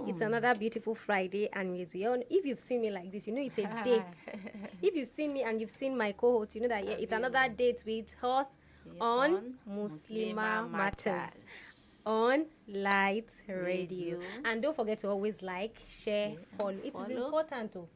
It's another beautiful Friday, and if you've seen me like this, you know it's a date. If you've seen me and you've seen my co-host, you know that it's another date with us on Muslimah Matters on Light Radio. And don't forget to always like, share, follow. It is important to.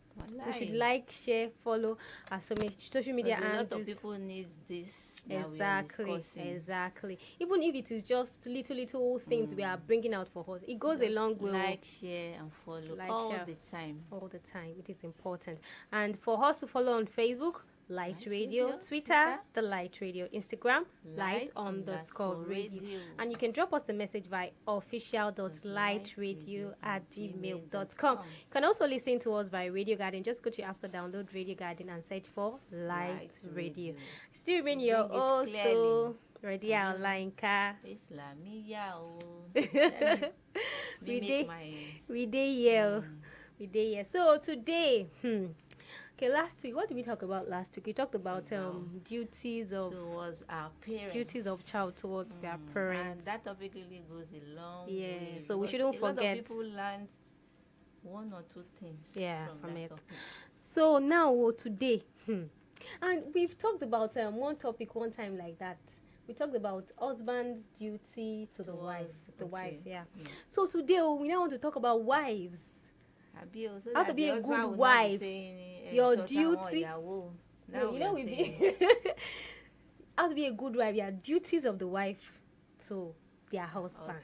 We should like, share, follow our social media handles. A lot of people need this. Exactly. Even if it is just little things we are bringing out for us, it goes a long way. Like, share, and follow all the time. All the time. It is important. And for us to follow on Facebook, Light Radio, Twitter, The Light Radio, Instagram, Light_radio. And you can drop us the message by official.lightradio@gmail.com. You can also listen to us by Radio Garden. Just go to your app store, download Radio Garden, and search for Light Radio. Still remain your host, RODIYA OLAYINKA. ISLAMIYAH. We day here. So today, okay, last week, what did we talk about last week? We talked about duties of our parents. Duties of child towards their parents. And that topic really goes a long way. So we shouldn't forget. A lot of people learn one or two things from it. Topic. So now, today, and we've talked about one topic one time like that. We talked about husband's duty to the wife. So today, we now want to talk about wives. How to be a good wife. Your duty. How to be a good wife. Your duties of the wife to their husband.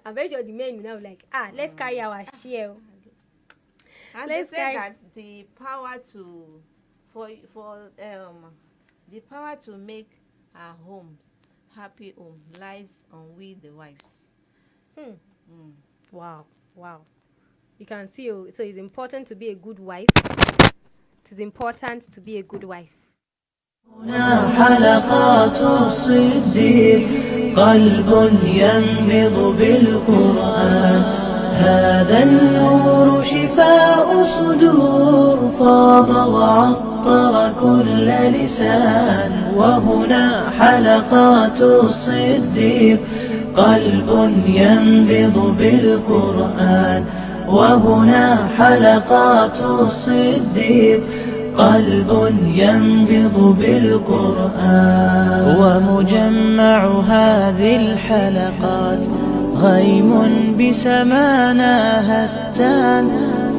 I'm very sure the men will now be like, let's carry our share. And let's say that the power to make our homes happy home lies on we the wives. Wow. You can see, so it's important to be a good wife. It is important to be a good wife. هنا حلقات الصديق قلب ينبض بالقرآن هذا النور شفاء صدور فاض وعطر كل لسان وهنا حلقات الصديق قلب ينبض بالقرآن وهنا حلقات الصديق قلب ينبض بالقرآن ومجمع هذه الحلقات غيم بسمانا هتان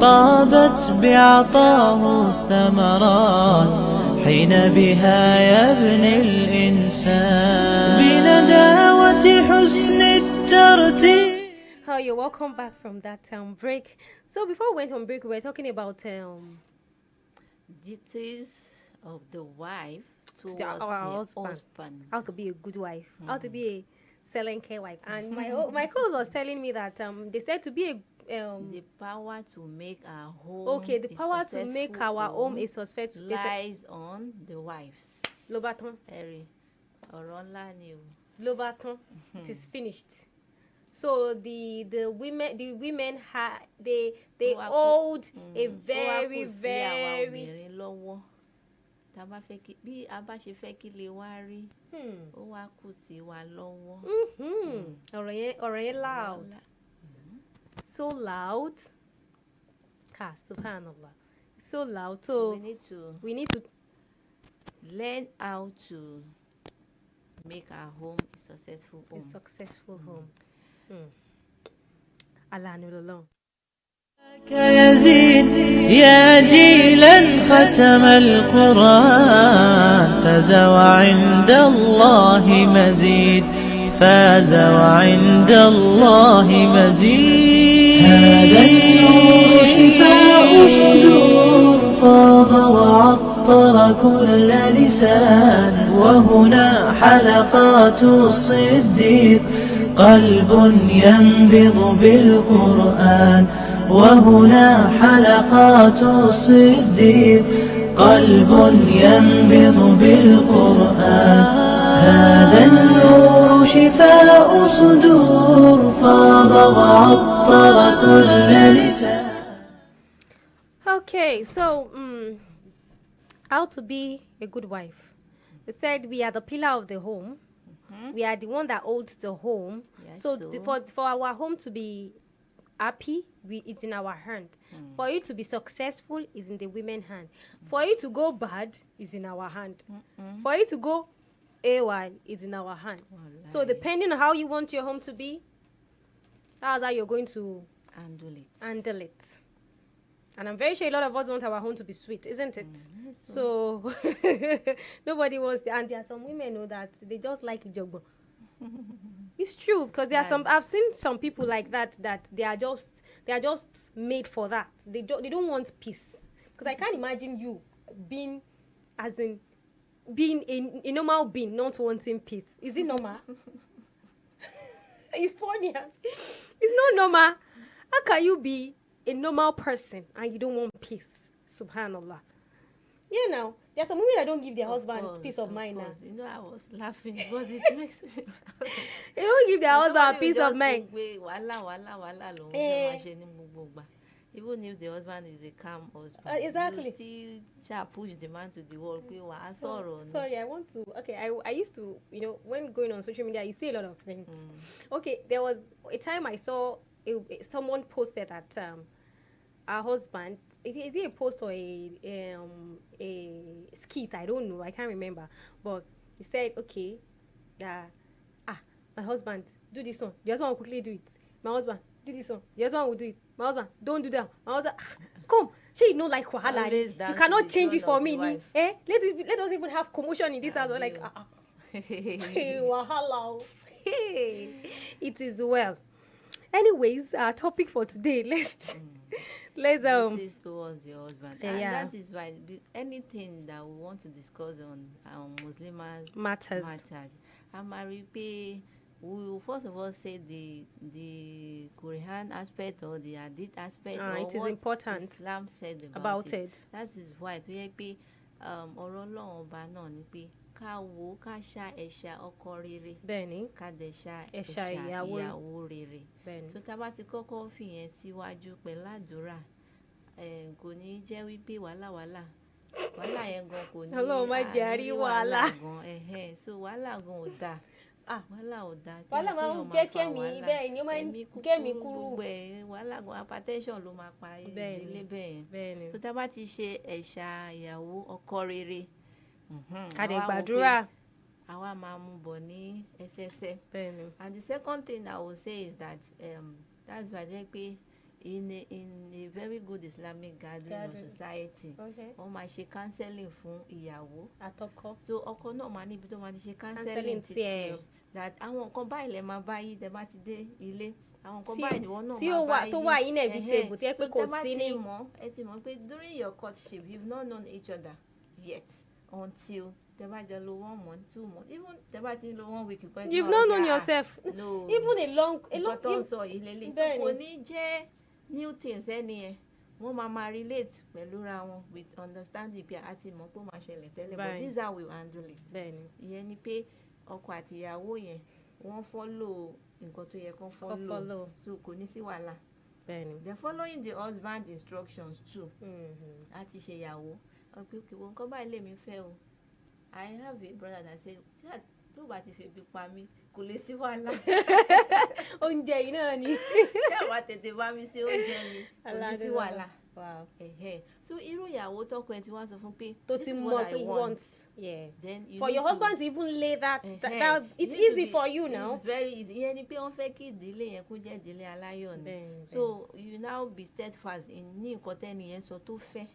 طابت بعطاه الثمرات حين بها يبني الإنسان بنداوة حسن الترتيب. Oh, you're welcome back from that break. So before we went on break, we were talking about duties of the wife towards our husband. How to be a good wife. How to be a SALAUDEEN wife. And my coach was telling me that they said to be a the power to make our home. Okay, the power to make our home a successful lies on the wives. Lobaton. It is finished. So the women they hold a very loud. So loud. Subhanallah. So loud. So we need to learn how to make our home a successful home. Allah alone. يزيد يا جيلا ختم القرآن فاز وعند الله مزيد فاز وعند الله مزيد هذا النور شفاء صدور فاض وعطر كل لسان وهنا حلقات الصديق قلب ينبض بالقرآن وهنا حلقات الصديق قلب ينبض بالقرآن هذا النور شفاء صدور فاض وعطر كل لسان. Okay, so how to be a good wife. They said we are the pillar of the home. We are the one that holds the home. Yes, So so. for our home to be happy, it's in our hand. For you to be successful, is in the women's hand. For you to go bad, is in our hand. For you to go AY, is in our hand. So depending on how you want your home to be, that's how you're going to handle it. And I'm very sure a lot of us want our home to be sweet, isn't it? Yes, So nobody wants the, and there are some women know that they just like ijogbo. It's true, because there are some, I've seen some people like that they are just made for that. They don't want peace. Because I can't imagine you being a normal being not wanting peace. Is it normal? It's funny. It's not normal. How can you be a normal person and you don't want peace? Subhanallah. You know, there are some women that don't give their husband peace of mind now. You know, I was laughing because it makes me They don't give their husband peace of mind. Even if the husband is a calm husband, exactly. you still push the man to the wall. Sorry, I want to. Okay, I used to, when going on social media, you see a lot of things. Okay, there was a time I saw someone posted that our husband, is it a post or a skit? I don't know. I can't remember. But he said, okay, that my husband, do this one. The husband will quickly do it. My husband, do this one. The husband will do it. My husband, don't do that. My husband, come. She know like wahala. You cannot change it for me. Let us even have commotion in this house. We're like, wahala. It is well. Anyways, our topic for today, let's Duties towards the husband. And yeah. that is why anything that we want to discuss on Muslimah Matters. We will first of all say the Quran aspect or the Hadith aspect, or it is what important Islam said about it. That is why tó yẹ pé ọ̀rọ̀ Ọlọ́run ọba náà ni pé ká wo ká ṣá ẹ̀ṣà ọkọ rere, Bẹ́ẹ̀ni. ká dẹ̀ ṣá Ẹ̀ṣà ìyàwó rere. Bẹ́ẹ̀ni. So tá a bá ti kọ́kọ́ fìyẹn síwájú pẹ̀lú àdúrà, kò ní jẹ́ wípé wàhálà yẹn gan kò ní. Ọlọ́run má jẹ́ a rí wàhálà. Gan. So wàhálà gan ò dáa. Wàhálà ò dáa. Wàhálà máa ń jẹ́ kẹ́mi bẹ́ẹ̀ ni ó máa ń kẹ́mi kúrú. Wàhálà gan, hypertension ló máa pa ìdílé bẹ́ẹ̀ yẹn. So tá a bá ti ṣe ẹ̀ṣà ìyàwó ọkọ rere, ká dẹ̀ gbàdúrà. Àwa máa mú bọ̀ ní ẹsẹsẹ. Bẹ́ẹ̀ni. And the second thing I will say is that that's why jẹ́ pé in a very good Islamic gathering or society, wọ́n máa ṣe counseling fún ìyàwó àtọkọ. So ọkọ náà máa níbi tó máa ti ṣe counseling títí that àwọn nǹkan báyìí lẹ máa bá yí tẹ́ bá ti dé ilé, àwọn nǹkan báyìí ni wọ́n náà máa bá yí tó wà inevitable tí ẹ pé kò sí ní. ẹ ti mọ̀ pé during your courtship you've not known each other yet until tẹ́ bá jọ lò 1 month 2 months, even tẹ́ bá ti lò 1 week. You've not known yourself. No. Even a long tó ń sọ ìlélẹ̀ tó kò ní jẹ́ new things ẹni yẹn, wọ́n máa relate pẹ̀lú ra wọn with understanding pé a ti mọ̀ pé ó máa ṣẹlẹ̀ tẹ́lẹ̀, but this is how we handle it. Bẹ́ẹ̀ni. Ìyẹn ni pé ọkọ àti ìyàwó yẹn wọ́n follow nǹkan tó yẹ kán follow, so kò ní sí wàhálà. Bẹ́ẹ̀ni. They're following the husband instructions too. Láti ṣe ìyàwó ọ̀pẹ̀ òkè wọn kọ́ báyìí lèmi fẹ́ o. I have a brother that say tó bá ti febi pa mí kò lè sí wàhálà. Oúnjẹ yìí náà ni. Ṣé àwa tètè bá mi ṣe oúnjẹ mi kò ní sí wàhálà. Wow. So irú ìyàwó tọkọ ẹ ti wá sọ fún pé this is what I want. Yeah. Then for your husband to even lay that it's easy for you now. It's very easy. Ìyẹn ni pé wọ́n fẹ́ kí ìdílé yẹn kó jẹ́ ìdílé aláyọ̀ ni. So you now be steadfast in ní nǹkan tẹ́ni yẹn sọ tó fẹ́.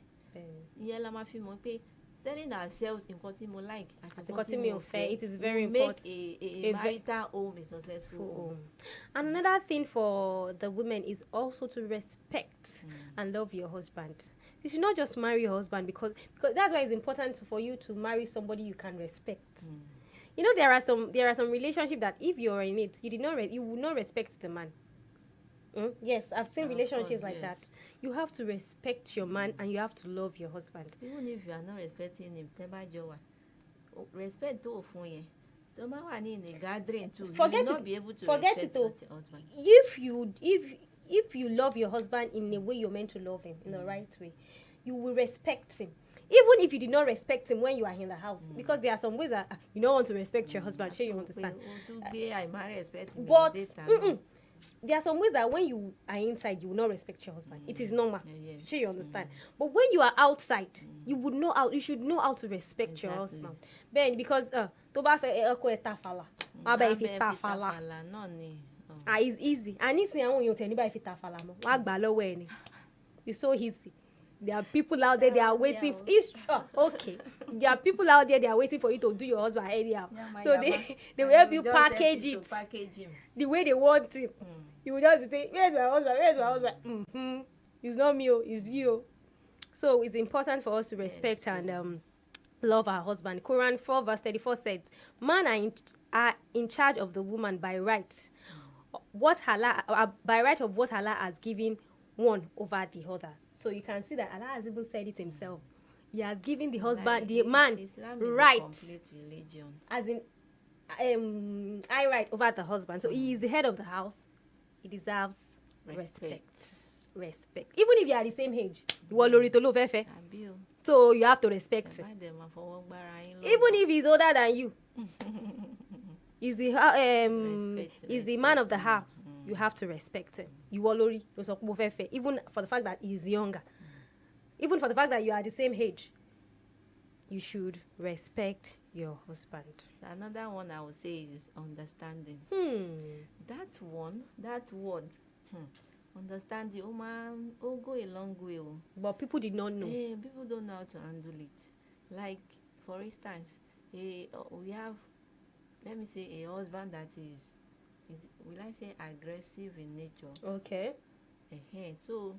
Ìyẹn la máa fi mọ̀ pé telling ourselves nǹkan tí mo like àti nǹkan tí mi ò fẹ́, it is very important. Make a marital home a successful home. And another thing for the women is also to respect and love your husband. You should not just marry your husband because that's why it's important for you to marry somebody you can respect. You know, there are some relationships that if you're in it, you will not respect the man. Yes, I've seen relationships like that. You have to respect your man and you have to love your husband. Even if you are not respecting him, respect tó fún yẹn. Tó máa wà ní in a gathering too, you will not be able to respect your husband. If you love your husband in the way you're meant to love him, in the right way, you will respect him. Even if you did not respect him when you are in the house, because there are some ways that you don't want to respect your husband, sure you understand. But there are some ways that when you are inside, you will not respect your husband. It is normal. Yes. Sure you understand. But when you are outside, you should know how to respect your husband. Ben, because to ba fe eko etafala, ma ba ifi tafala. It's easy. And it's àwọn èèyàn tẹ́ ní bá ifi tafala mọ́. Wá gbà lọ́wọ́ ẹ ni. It's so easy. There are people out there, they are waiting. Okay. There are people out there, they are waiting for you to do your husband anyhow. So they will help you package it the way they want it. You will just say, where's my husband? Where's my husband? It's not me, it's you. So it's important for us to respect and love our husband. Quran 4 verse 34 says, "Man are in charge of the woman by right. By right of what Allah has given one over the other." So you can see that Allah has even said it himself. He has given the husband, the man, right, as in I right over the husband. So he is the head of the house. He deserves respect. Even if you are the same age, so you have to respect him. Even if he's older than you, he's the man of the house. You have to respect him. Even for the fact that he's younger. Even for the fact that you are the same age. You should respect your husband. So another one I would say is understanding. That word, understanding, go a long way. But people did not know. People don't know how to handle it. Like, for instance, we have, let me say, a husband that is will I say aggressive in nature. Okay. So,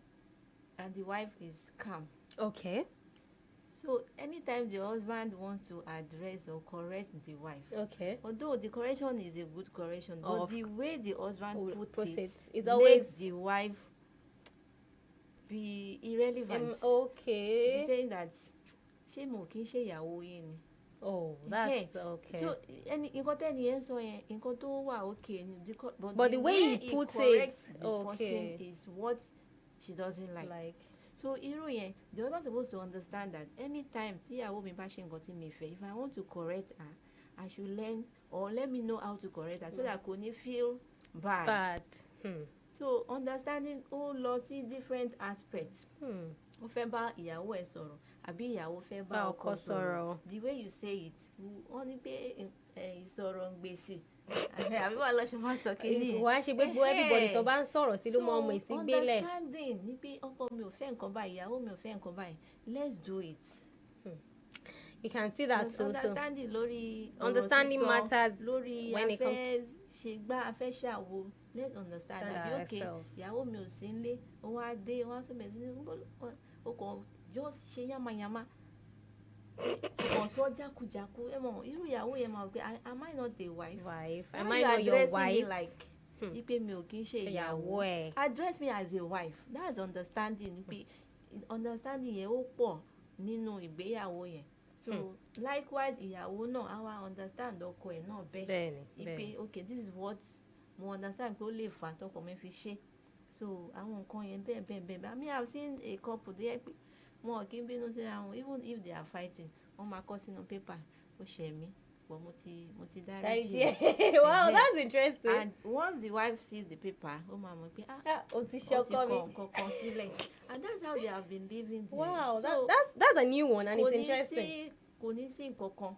and the wife is calm. Okay. So anytime the husband wants to address or correct the wife, okay, although the correction is a good correction, but the way the husband puts it is always makes the wife be irrelevant. Okay. He's saying that she mo kin ṣe ìyàwó yín ni. Oh, that's okay. So nǹkan tẹ́ni yẹn sọ yẹn nǹkan tó wà okay ni, but the way he puts it, the person is what she doesn't like. So irú yẹn, the husband supposed to understand that anytime tíyàwó mi bá ṣe nǹkan tí mi fẹ́, if I want to correct her, I should learn or let me know how to correct her so that kò ní feel bad. So understanding ó lọ sí different aspects. Ó fẹ́ bá ìyàwó ẹ̀ sọ̀rọ̀ àbí ìyàwó fẹ́ bá ọkọ sọ̀rọ̀. The way you say it, wọ́n ní pé ìsọ̀rọ̀ ń gbèsè. Àbí wà lọ ṣe máa sọ kíní. Wàá ṣe gbogbo everybody tó bá ń sọ̀rọ̀ sí ló mọ ọmọ ìsí gbélẹ̀. So understanding ní pé ọkọ mi ò fẹ́ nǹkan báyìí, ìyàwó mi ò fẹ́ nǹkan báyìí, let's do it. You can see that so. Understanding lórí understanding matters lórí when it comes. Ṣe gbá afẹ́ ṣàwo, let's understand that okay, ìyàwó mi ò sí nílé, ó wá dé, ó wá sọ mẹ́sìn ní ó kàn just ṣe yamayama. Ọ̀sọ́ jákujàku, ẹ mọ̀ irú ìyàwó yẹn máa gbé, am I not a wife? Am I not your wife? Like, ipe mi ò kí ń ṣe ìyàwó ẹ̀. Address me as a wife. That's understanding. Understanding yẹn ó pọ̀ nínú ìgbéyàwó yẹn. So likewise ìyàwó náà á wá understand ọkọ ẹ̀ náà bẹ́ẹ̀. Ipe okay, this is what mo understand pé ó lè fà tọkọ mi fi ṣe. So àwọn nǹkan yẹn bẹ́ẹ̀. I mean, I've seen a couple there pé wọn kì í bínú síra wọn, even if they are fighting, wọ́n máa kọ sínú paper, ó ṣẹ̀ mí, but mo ti dáríjì. Wow, that's interesting. And once the wife sees the paper, ó máa mọ̀ pé ó ti ṣe ọkọ mi. Kọ̀ọ̀kan sílẹ̀. And that's how they have been living there. Wow, so, that's a new one and it's interesting. Kò ní sí nǹkankan.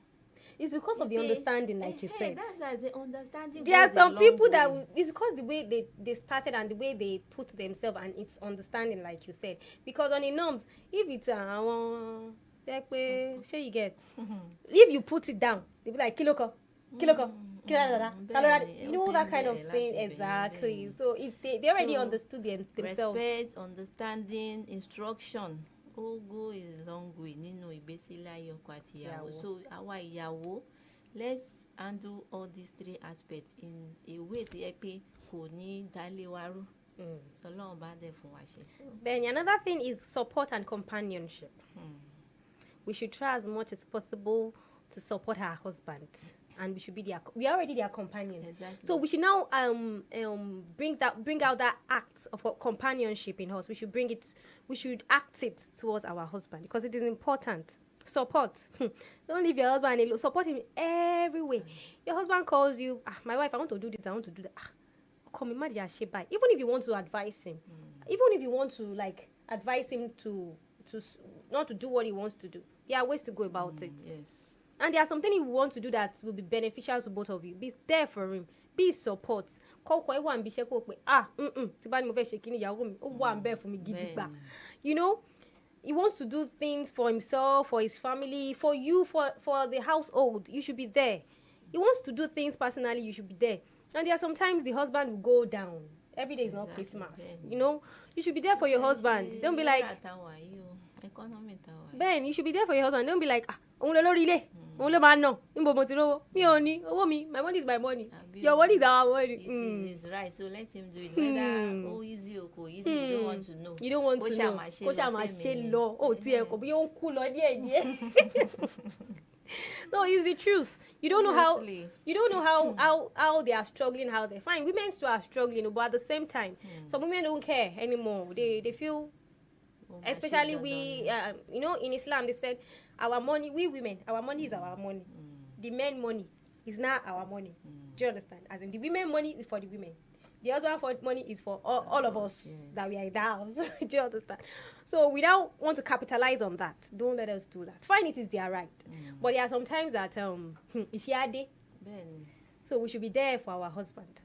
It's because of the understanding, like you said. That's why I say understanding. There are some people that it's because the way they started and the way they put themselves, and it's understanding, like you said. Because on the norms, if it's sure you get, if you put it down, they be like kiloko, you know that kind of thing. Exactly. So if they already understood themselves. Respect, understanding, instruction. Ó go is long way nínú ìgbésí ayé ọkọ àti ìyàwó. So àwa ìyàwó, let's handle all these three aspects in a way tó yẹ pé kò ní dálé wa rú. Ọlọ́run bá dẹ̀ fún wa ṣe. Then another thing is support and companionship. We should try as much as possible to support our husbands, and we should be we are already their companions. Exactly. So we should now bring out that act of companionship in us. We should act it towards our husband because it is important. Support. Don't leave your husband alone. Support him every way. Your husband calls you, my wife, I want to do this, I want to do that. Come in, even if you want to advise him, even if you want to like advise him to not to do what he wants to do, there are ways to go about it. Yes. And there are something you want to do that will be beneficial to both of you. Be there for him. Be support. You know, he wants to do things for himself, for his family, for you, for the household. You should be there. He wants to do things personally. You should be there. And there are sometimes the husband will go down. Every day is not Christmas. You know, you should be there for your husband. Don't be like, Ben, you should be there for your husband. Don't be like, my money is my money. Your money is our money. It's right, so let him do it. Whether easy or easy, you don't want to know. You don't want to know. No, it's the truth. You don't know how they are struggling, how they're fine. Women too are struggling, but at the same time, some women don't care anymore. They feel, especially we, you know, in Islam they said, our money, we women, our money is our money. The men money is not our money. Do you understand? As in, the women money is for the women. The husband for money is for all of us that we are in the house. Do you understand? So we don't want to capitalize on that. Don't let us do that. Fine, it is their right. But there are some times that so we should be there for our husband.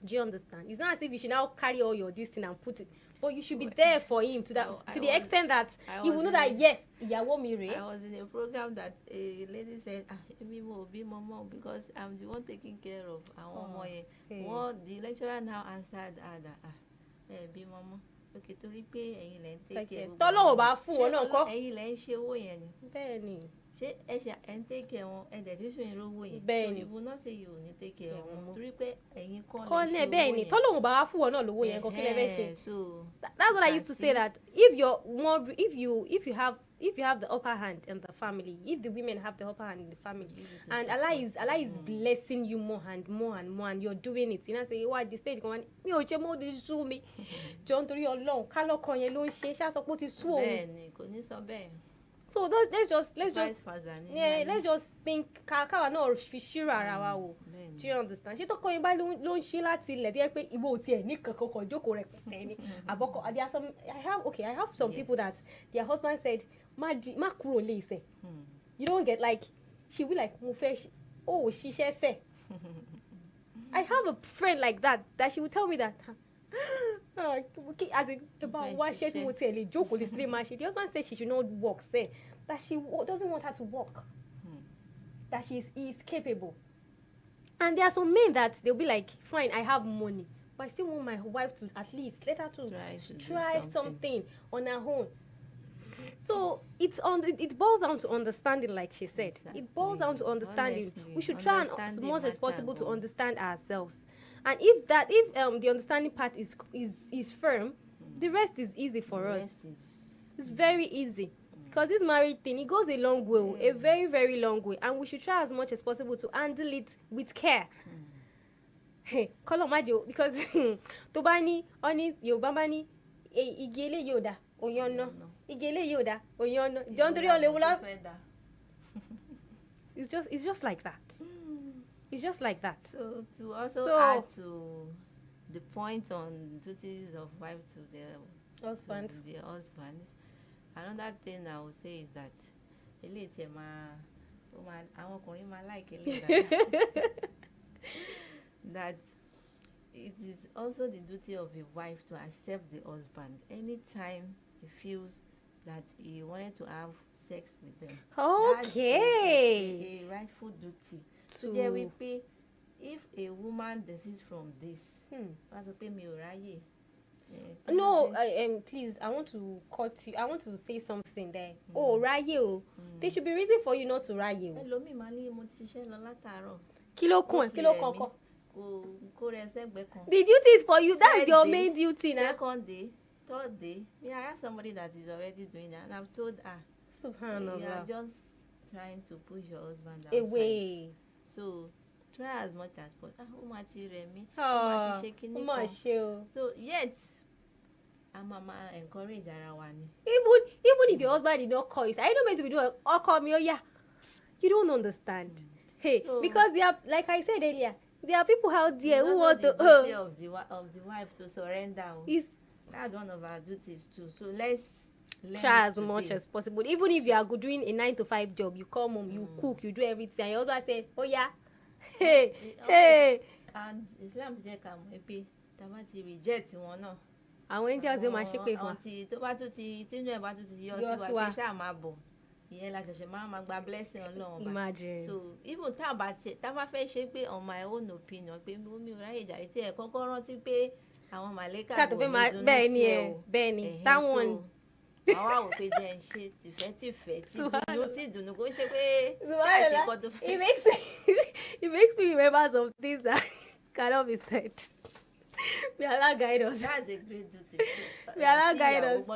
Do you understand? It's not as if you should now carry all your this thing and put it, but you should be there for him to the extent that he will know that yes, I was in a program that a lady said, because I'm the one taking care of our mom. What the lecturer now answered that be mama. Okay, to repay and take care. And take care of and that is when you will not say you will take care of so that's what I used to say, that if you have the upper hand in the family, if the women have the upper hand in the family, and Allah is blessing you more and more and more, and you're doing it, you know, say you at this stage going me John to your long so let's just think do you understand? There I have some people that their husband said you don't get, like, she will like she say I have a friend like that she will tell me that as in about what she will tell you joke with this lady. The husband said she should not work, say that she doesn't want her to work, that she is capable. And there are some men that they'll be like, fine, I have money, but I still want my wife to at least let her to try something on her own. So it boils down to understanding, like she said. Exactly. It boils down to understanding. Honestly, we should try as much as possible to understand ourselves. And if the understanding part is firm, the rest is easy for us. It's very easy. Because this marriage thing, it goes a long way, a very, very long way. And we should try as much as possible to handle it with care. Because Tobani, Oni, Yobamani, Igele Yoda, Oyono, Igele Yoda, Oyono, John Leula. It's just like that. It's just like that. So to also add to the point on duties of wife to their husband, another thing I would say is that that it is also the duty of a wife to accept the husband anytime he feels that he wanted to have sex with them. Okay. That's a rightful duty. So there will be, if a woman desists from this, no, please, I want to cut you. I want to say something there. There should be reason for you not to raye. Kilo kon. The duty is for you. That's your main duty now. Second day, third day, I have somebody that is already doing that, and I've told her, Subhanallah, you are just trying to push your husband outside. Away. So try as much as possible. So yet mama encourage ara wa ni. Even if your husband did not call you, are you not meant to be doing, oh, call me, oh yeah. You don't understand. Hey, so, because they are, like I said earlier, there are people out there who want to of the wife to surrender. That's one of our duties too. So let's try as much as possible. Even if you are doing a 9-to-5 job, you come home, you cook, you do everything, and your husband say, oh yeah, hey. And Islam jẹ́ ká mọ̀ pé tá bá ti reject wọn náà. Àwọn angels dey máa ṣépè fún wa. Àǹtí tó bá tún ti tínú ẹ̀ bá tún ti yọ sí wa pé ṣáà máa bọ̀. Ìyẹn la ṣẹ̀ṣẹ̀ máa gba blessing Ọlọ́run bá. Imagine. So even tá bá fẹ́ ṣe pé on my own opinion pé mi ò ráyè jàre tí ẹ̀ kọ́kọ́ rántí pé àwọn màlẹ́kà kò ní dùnnú sí ẹ o. Bẹ́ẹ̀ni táwọn. Àwa ò pé jẹ́ ń ṣe tìfẹ́ tí dùnnú kò ṣe pé ṣáà ṣe kọ́ tó fẹ́. It makes me remember some things that cannot be said. May Allah guide us. That's a great duty. May Allah guide us.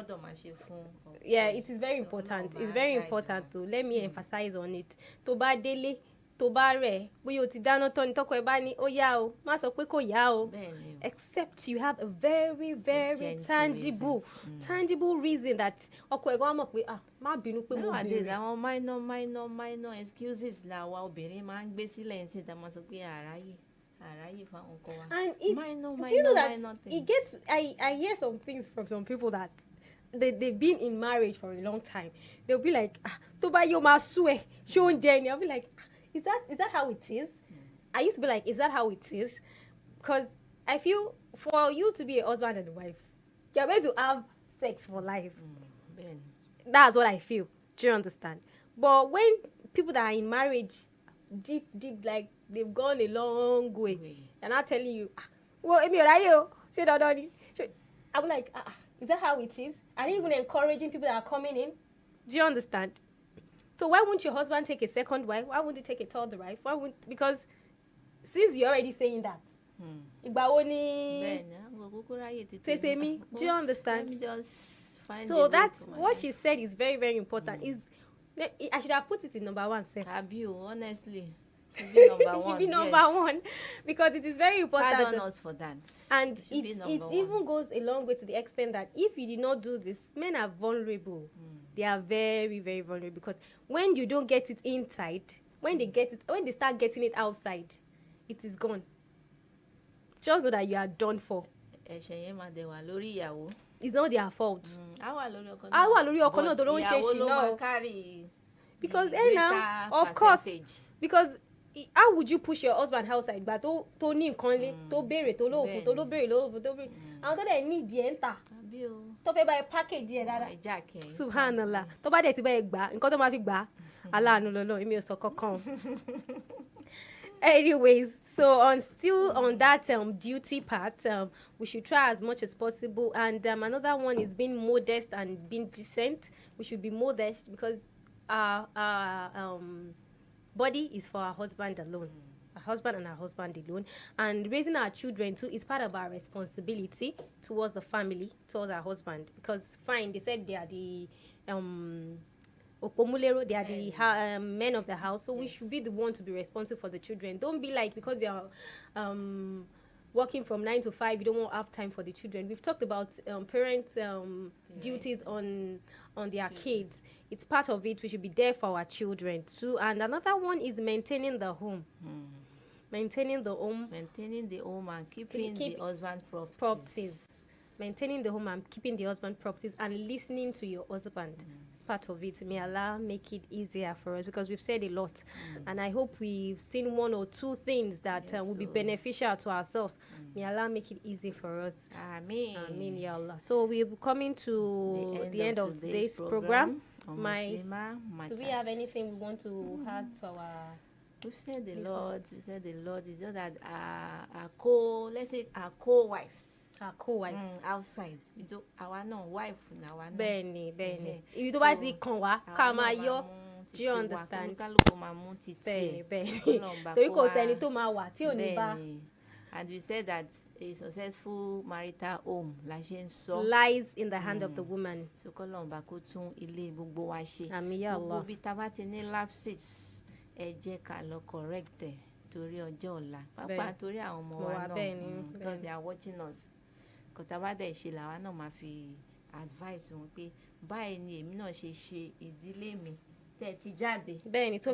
Yeah, it is very important. It's very important to let me emphasize on it. Tó bá délé, tó bá rẹ̀, bóyá o ti dáná tán ni tọ́kọ ẹ bá ní ó yá o, má sọ pé kò yá o. Except you have a very tangible reason that ọkọ ẹ gan mọ̀ pé má bínú pé mo bínú. Nowadays àwọn minor excuses làwa obìnrin máa ń gbé sílẹ̀ ní síta máa sọ pé àráyè fáwọn ọkọ wa. And do you know that it gets, I hear some things from some people that they've been in marriage for a long time. They'll be like, tó bá yóò máa sú ẹ, ṣé oúnjẹ ni? I'll be like, is that how it is? I used to be like, is that how it is? Because I feel for you to be a husband and a wife, you're meant to have sex for life. That's what I feel. Do you understand? But when people that are in marriage, deep, like they've gone a long way, and I'm telling you, well, I'm like, is that how it is? And even encouraging people that are coming in. Do you understand? So why won't your husband take a second wife? Why won't he take a third wife? Because since you're already saying that, do you understand? Let me just find so that's what she said is very, very important. I should have put it in number 1. Honestly. It should be number 1 because it is very important. Pardon us for that. And it even goes a long way to the extent that if you did not do this, men are vulnerable. They are very, very vulnerable because when you don't get it inside, when they start getting it outside, it is gone. Just know that you are done for. It's not their fault. Because now, of course, because how would you push your husband outside? But to ní nǹkan lé, tó béèrè, tó lóòfù, tó ló béèrè, àwọn tó dẹ̀ ní ìdí ẹ̀ ń tà, tó fẹ́ bá ẹ package ẹ̀ dáadáa. Subhanallah. Tó bá dẹ̀ ti bá ẹ gbà, nǹkan tó máa fi gbà, aláàánú lọ́lọ́run, èmi ò sọ kankan. Anyways, so still on that duty part, we should try as much as possible. And another one is being modest and being decent. We should be modest because our body is for our husband alone. Our husband and our husband alone. And raising our children too is part of our responsibility towards the family, towards our husband. Because fine, they said they are the Opomulero, they are the men of the house, so we should be the one to be responsible for the children. Don't be like, because you're working from 9 to 5, you don't want to have time for the children. We've talked about parents' duties on their kids. It's part of it. We should be there for our children too. And another one is maintaining the home. Maintaining the home and keeping the husband's properties. Maintaining the home and keeping the husband properties and listening to your husband. It's part of it. May Allah make it easier for us because we've said a lot. And I hope we've seen 1 or 2 things that will be beneficial to ourselves. May Allah make it easy for us. Ameen. Ameen, Ya Allah. So we're coming to the end of today's program. Do we have anything we want to add to our... We've said the Lord. It's just that our co-wives. Our co-wives outside. Our wife now. Bẹ́ẹ̀ni. Ibi tó bá sì kàn wá ká máa yọ. Do you understand? Bẹ́ẹ̀ni. Torí kò sẹ́ni tó máa wà tí ò ní bá. And we said that a successful marital home lies in the hand of the woman. So kọ́lọ́mbà kó tún ilé gbogbo wa ṣe. Àmín ya Allah. Gbogbo bí tá bá ti ní lapses, ẹ jẹ́ ká lọ correct ẹ̀ torí ọjọ́ ọ̀la. Pàápàá torí àwọn ọmọ wa náà. Because they are watching us. nǹkan tá a bá dẹ̀ ṣe làwa náà máa fi advice wọn pé báyìí ni èmi náà ṣe ṣe ìdílé mi tẹ́ ti jáde. bẹ́ẹ̀ ni tó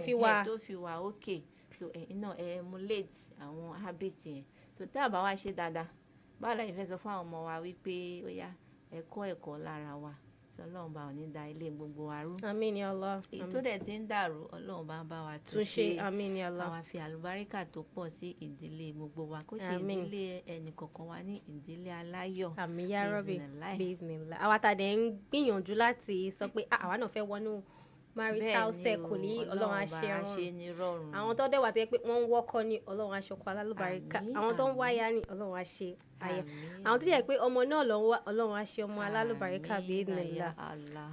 fi wà okay so ẹ̀yin náà emulate àwọn habit yẹn so tá a bá wá ṣe dáadáa báwo la ìfẹ́ sọ fún àwọn ọmọ wa wípé ó yá ẹ̀kọ́ lára wa tí ọlọ́run bá ò ní da ilé gbogbo wa rú. àmín ya Allah. èyí tó dẹ̀ ti ń dàrú ọlọ́run bá wa tún ṣe. àmín ya Allah. àwa fi àlùbáríkà tó pọ̀ sí ìdílé gbogbo wa kó ṣe ìdílé ẹnì kọ̀ọ̀kan wa ní ìdílé aláyọ̀. àmín ya Rabbi bismillah. àwa tá dẹ̀ ń gbìyànjú láti sọ pé àwa náà fẹ́ wọnú marital circle ní ọlọ́run àṣẹ rọrùn. àwọn tó dẹ̀ wà tó yẹ pé wọ́n ń wọ́kọ́ ní ọlọ́run aṣọkọ alálùbáríkà. àwọn tó ń wáyà ní ọlọ́run àṣẹ aya. àwọn tó yẹ pé ọmọ náà lọ ń wá ọlọ́run àṣẹ ọmọ alálùbáríkà bismillah.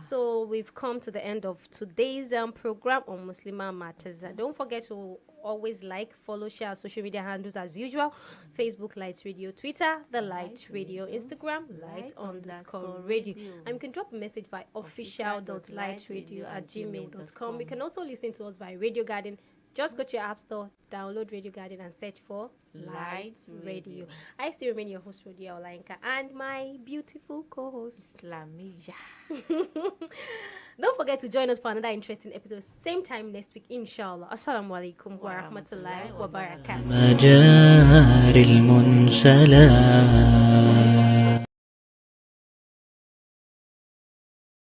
So we've come to the end of today's program on Muslimah Matters. Don't forget to always like, follow, share our social media handles as usual. Facebook Light Radio, Twitter The Light Radio, Instagram Light_radio. And you can drop a message by official.lightradio@gmail.com. You can also listen to us by Radio Garden. Just go to your app store, download Radio Garden and search for Light Radio. I still remain your host, RODIYA OLAYINKA, and my beautiful co-host, ISLAMIYAH. Don't forget to join us for another interesting episode, same time next week, inshallah. Assalamu alaikum wa rahmatullahi wa barakatuh.